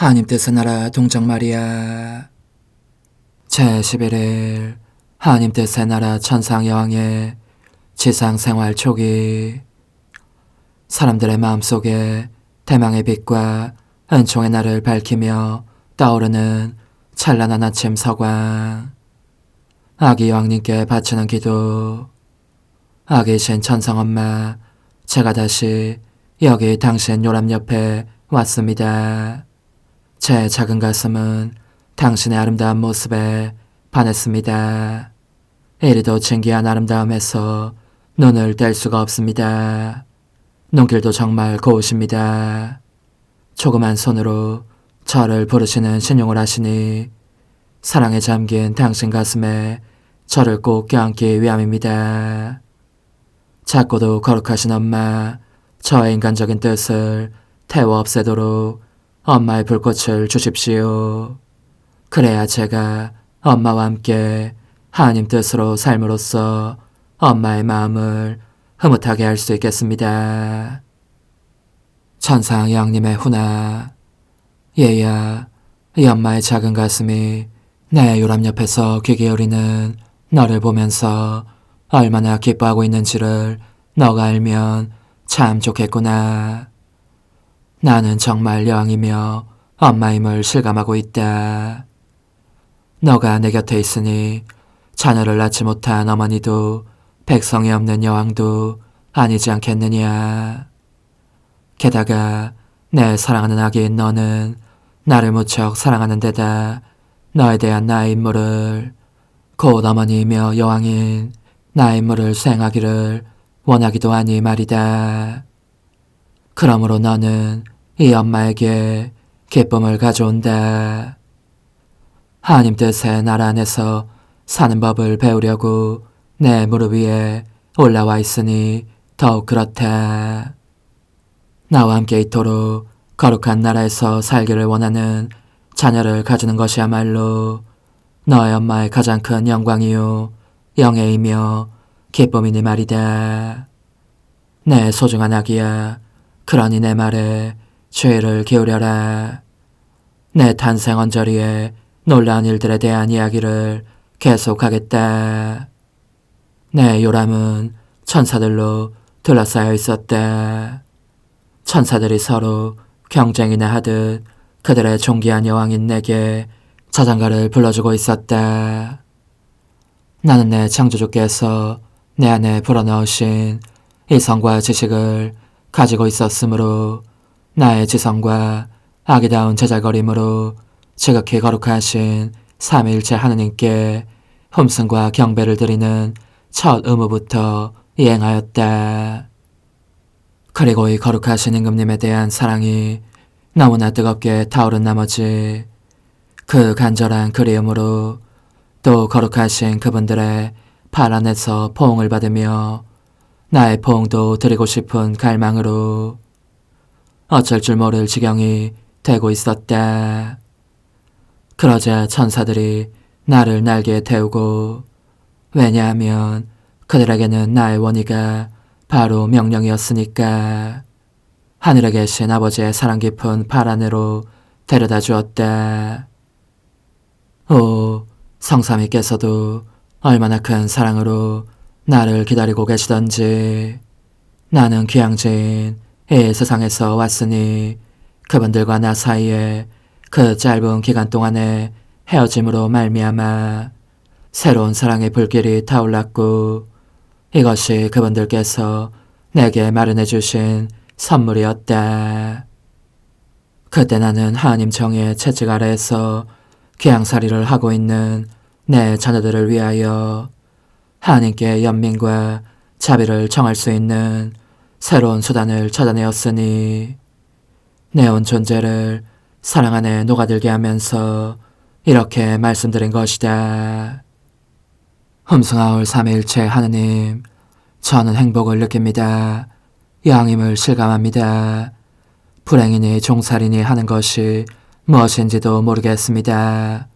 하나님 뜻의 나라 동정 마리아 제11일 하나님 뜻의 나라 천상 여왕의 지상 생활 초기 사람들의 마음속에 대망의 빛과 은총의 날을 밝히며 떠오르는 찬란한 아침 서광 아기 여왕님께 바치는 기도 아기신 천상엄마 제가 다시 여기 당신 요람 옆에 왔습니다. 제 작은 가슴은 당신의 아름다운 모습에 반했습니다. 이리도 신기한 아름다움에서 눈을 뗄 수가 없습니다. 눈길도 정말 고우십니다. 조그만 손으로 저를 부르시는 신용을 하시니 사랑에 잠긴 당신 가슴에 저를 꼭 껴안기 위함입니다. 작고도 거룩하신 엄마, 저의 인간적인 뜻을 태워 없애도록 엄마의 불꽃을 주십시오. 그래야 제가 엄마와 함께 하나님 뜻으로 삶으로써 엄마의 마음을 흐뭇하게 할 수 있겠습니다. 천상 여왕님의 훈화 얘야, 이 엄마의 작은 가슴이 내 요람 옆에서 귀 기울이는 너를 보면서 얼마나 기뻐하고 있는지를 너가 알면 참 좋겠구나. 나는 정말 여왕이며 엄마임을 실감하고 있다. 너가 내 곁에 있으니 자녀를 낳지 못한 어머니도 백성이 없는 여왕도 아니지 않겠느냐. 게다가 내 사랑하는 아기인 너는 나를 무척 사랑하는 데다 너에 대한 나의 임무를 곧 어머니이며 여왕인 나의 임무를 수행하기를 원하기도 하니 말이다. 그러므로 너는 이 엄마에게 기쁨을 가져온다. 하나님 뜻의 나라 안에서 사는 법을 배우려고 내 무릎 위에 올라와 있으니 더욱 그렇다. 나와 함께 있도록 거룩한 나라에서 살기를 원하는 자녀를 가지는 것이야말로 너의 엄마의 가장 큰 영광이요 영예이며 기쁨이니 말이다. 내 소중한 아기야, 그러니 내 말에 주의를 기울여라. 내 탄생 언저리에 놀라운 일들에 대한 이야기를 계속하겠다. 내 요람은 천사들로 둘러싸여 있었다. 천사들이 서로 경쟁이나 하듯 그들의 존귀한 여왕인 내게 자장가를 불러주고 있었다. 나는 내 창조주께서 내 안에 불어넣으신 이성과 지식을 가지고 있었으므로 나의 지성과 아기다운 제잘거림으로 지극히 거룩하신 삼위일체 하느님께 hum승과 경배를 드리는 첫 의무부터 이행하였다. 그리고 이 거룩하신 임금님에 대한 사랑이 너무나 뜨겁게 타오른 나머지 그 간절한 그리움으로 또 거룩하신 그분들의 발 안에서 포옹을 받으며 나의 포옹도 드리고 싶은 갈망으로 어쩔 줄 모를 지경이 되고 있었다. 그러자 천사들이 나를 날개에 태우고, 왜냐하면 그들에게는 나의 원의가 바로 명령이었으니까 하늘에 계신 아버지의 사랑 깊은 발 안으로 데려다 주었다. 오, 성삼위께서도 얼마나 큰 사랑으로 나를 기다리고 계시던지. 나는 귀양지인 이 세상에서 왔으니 그분들과 나 사이에 그 짧은 기간 동안의 헤어짐으로 말미암아 새로운 사랑의 불길이 타올랐고, 이것이 그분들께서 내게 마련해 주신 선물이었다. 그때 나는 하나님 정의 채찍 아래에서 귀양살이를 하고 있는 내 자녀들을 위하여 하나님께 연민과 자비를 청할 수 있는 새로운 수단을 찾아내었으니 내 온 존재를 사랑 안에 녹아들게 하면서 이렇게 말씀드린 것이다. hum승하올 삼위일체 하느님, 저는 행복을 느낍니다. 여왕임을 실감합니다. 불행이니 종살이니 하는 것이 무엇인지도 모르겠습니다.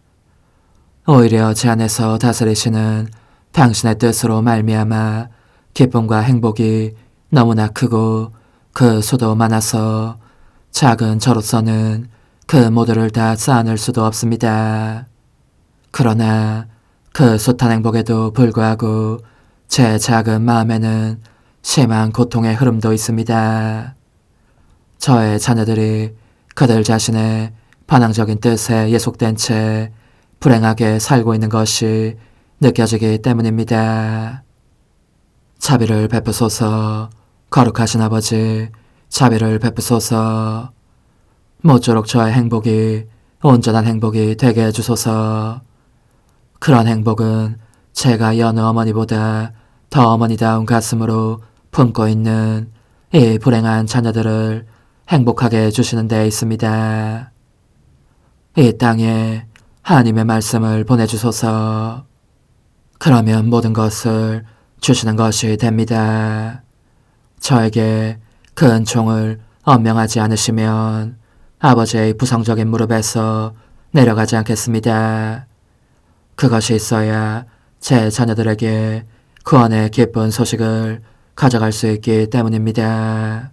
오히려 제 안에서 다스리시는 당신의 뜻으로 말미암아 기쁨과 행복이 너무나 크고 그 수도 많아서 작은 저로서는 그 모두를 다 쌓아낼 수도 없습니다. 그러나 그 숱한 행복에도 불구하고 제 작은 마음에는 심한 고통의 흐름도 있습니다. 저의 자녀들이 그들 자신의 반항적인 뜻에 예속된 채 불행하게 살고 있는 것이 느껴지기 때문입니다. 자비를 베푸소서. 거룩하신 아버지, 자비를 베푸소서. 모쪼록 저의 행복이 온전한 행복이 되게 해주소서. 그런 행복은 제가 여느 어머니보다 더 어머니다운 가슴으로 품고 있는 이 불행한 자녀들을 행복하게 해주시는 데 있습니다. 이 땅에 하나님의 말씀을 보내주소서. 그러면 모든 것을 주시는 것이 됩니다. 저에게 그 은총을 엄명하지 않으시면 아버지의 부성적인 무릎에서 내려가지 않겠습니다. 그것이 있어야 제 자녀들에게 구원의 기쁜 소식을 가져갈 수 있기 때문입니다.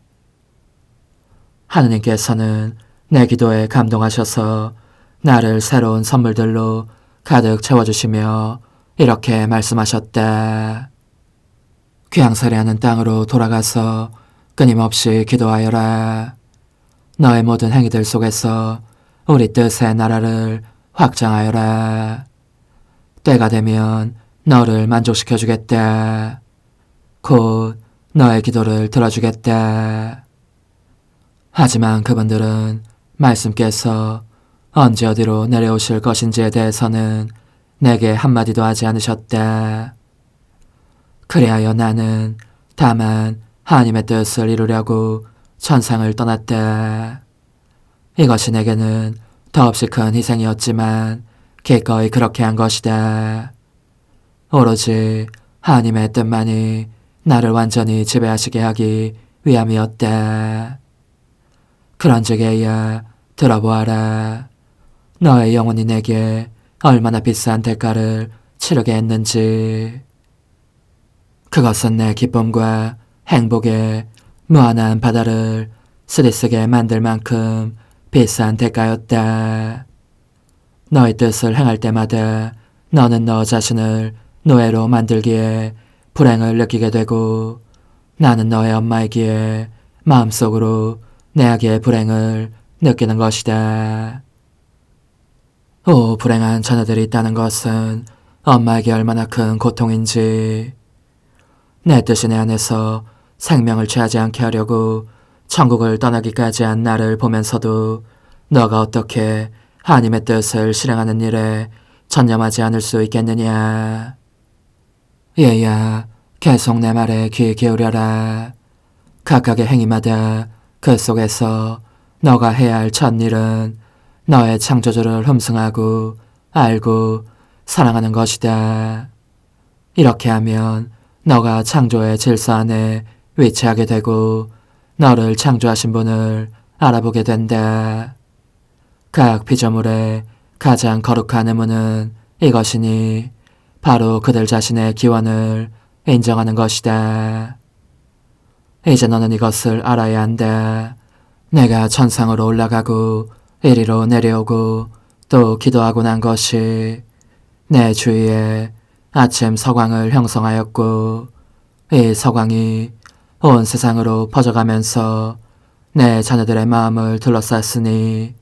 하느님께서는 내 기도에 감동하셔서 나를 새로운 선물들로 가득 채워주시며 이렇게 말씀하셨다. 귀양살이하는 땅으로 돌아가서 끊임없이 기도하여라. 너의 모든 행위들 속에서 우리 뜻의 나라를 확장하여라. 때가 되면 너를 만족시켜 주겠다. 곧 너의 기도를 들어주겠다. 하지만 그분들은 말씀께서 언제 어디로 내려오실 것인지에 대해서는 내게 한마디도 하지 않으셨다. 그리하여 나는 다만 하나님의 뜻을 이루려고 천상을 떠났다. 이것이 내게는 더없이 큰 희생이었지만 기꺼이 그렇게 한 것이다. 오로지 하나님의 뜻만이 나를 완전히 지배하시게 하기 위함이었다. 그런즉에야 들어보아라. 너의 영혼이 내게 얼마나 비싼 대가를 치르게 했는지. 그것은 내 기쁨과 행복의 무한한 바다를 쓰디쓰게 만들 만큼 비싼 대가였다. 너의 뜻을 행할 때마다 너는 너 자신을 노예로 만들기에 불행을 느끼게 되고 나는 너의 엄마이기에 마음속으로 내악의 불행을 느끼는 것이다. 오, 불행한 자녀들이 있다는 것은 엄마에게 얼마나 큰 고통인지. 내 뜻이 내 안에서 생명을 취하지 않게 하려고 천국을 떠나기까지 한 나를 보면서도 너가 어떻게 하나님의 뜻을 실행하는 일에 전념하지 않을 수 있겠느냐. 얘야, 계속 내 말에 귀 기울여라. 각각의 행위마다 그 속에서 너가 해야 할 첫 일은 너의 창조주를 흠승하고 알고 사랑하는 것이다. 이렇게 하면 너가 창조의 질서 안에 위치하게 되고 너를 창조하신 분을 알아보게 된다. 각 피조물의 가장 거룩한 의무는 이것이니 바로 그들 자신의 기원을 인정하는 것이다. 이제 너는 이것을 알아야 한다. 내가 천상으로 올라가고 이리로 내려오고 또 기도하고 난 것이 내 주위에 아침 서광을 형성하였고 이 서광이 온 세상으로 퍼져가면서 내 자녀들의 마음을 둘러쌌으니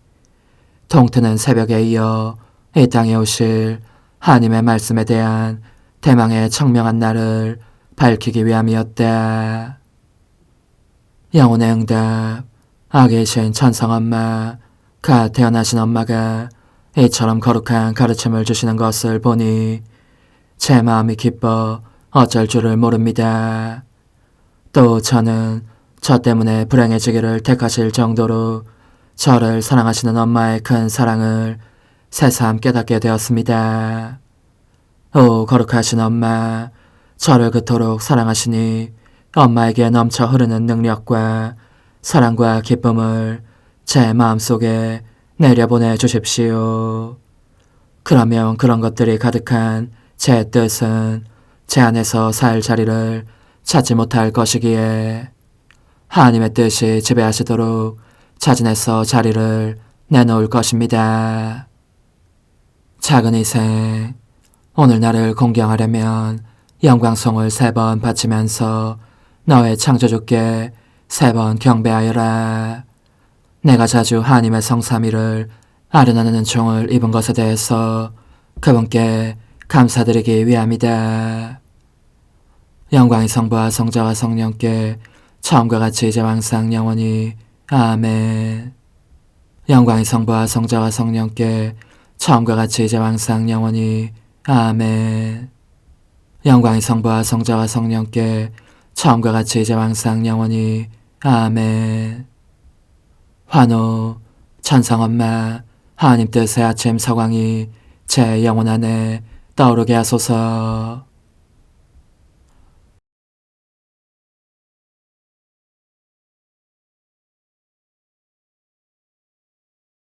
동트는 새벽에 이어 이 땅에 오실 하나님의 말씀에 대한 대망의 청명한 날을 밝히기 위함이었다. 영혼의 응답. 아기이신 천성엄마, 갓 태어나신 엄마가 이처럼 거룩한 가르침을 주시는 것을 보니 제 마음이 기뻐 어쩔 줄을 모릅니다. 또 저는 저 때문에 불행해지기를 택하실 정도로 저를 사랑하시는 엄마의 큰 사랑을 새삼 깨닫게 되었습니다. 오, 거룩하신 엄마, 저를 그토록 사랑하시니 엄마에게 넘쳐 흐르는 능력과 사랑과 기쁨을 제 마음속에 내려보내 주십시오. 그러면 그런 것들이 가득한 제 뜻은 제 안에서 살 자리를 찾지 못할 것이기에 하나님의 뜻이 지배하시도록 자진해서 자리를 내놓을 것입니다. 작은 희생, 오늘 나를 공경하려면 영광송을 3번 바치면서 너의 창조주께 3번 경배하여라. 내가 자주 하나님의 성삼위를 아련한 은총을 입은 것에 대해서 그분께 감사드리기 위함이다. 영광이 성부와 성자와 성령께 처음과 같이 이제와 항상 영원히 아멘. 영광이 성부와 성자와 성령께 처음과 같이 이제와 항상 영원히 아멘. 영광이 성부와 성자와 성령께 처음과 같이 이제와 항상 영원히 아멘. 환호 천상엄마 하나님 뜻의 아침 서광이 제 영혼 안에 떠오르게 하소서.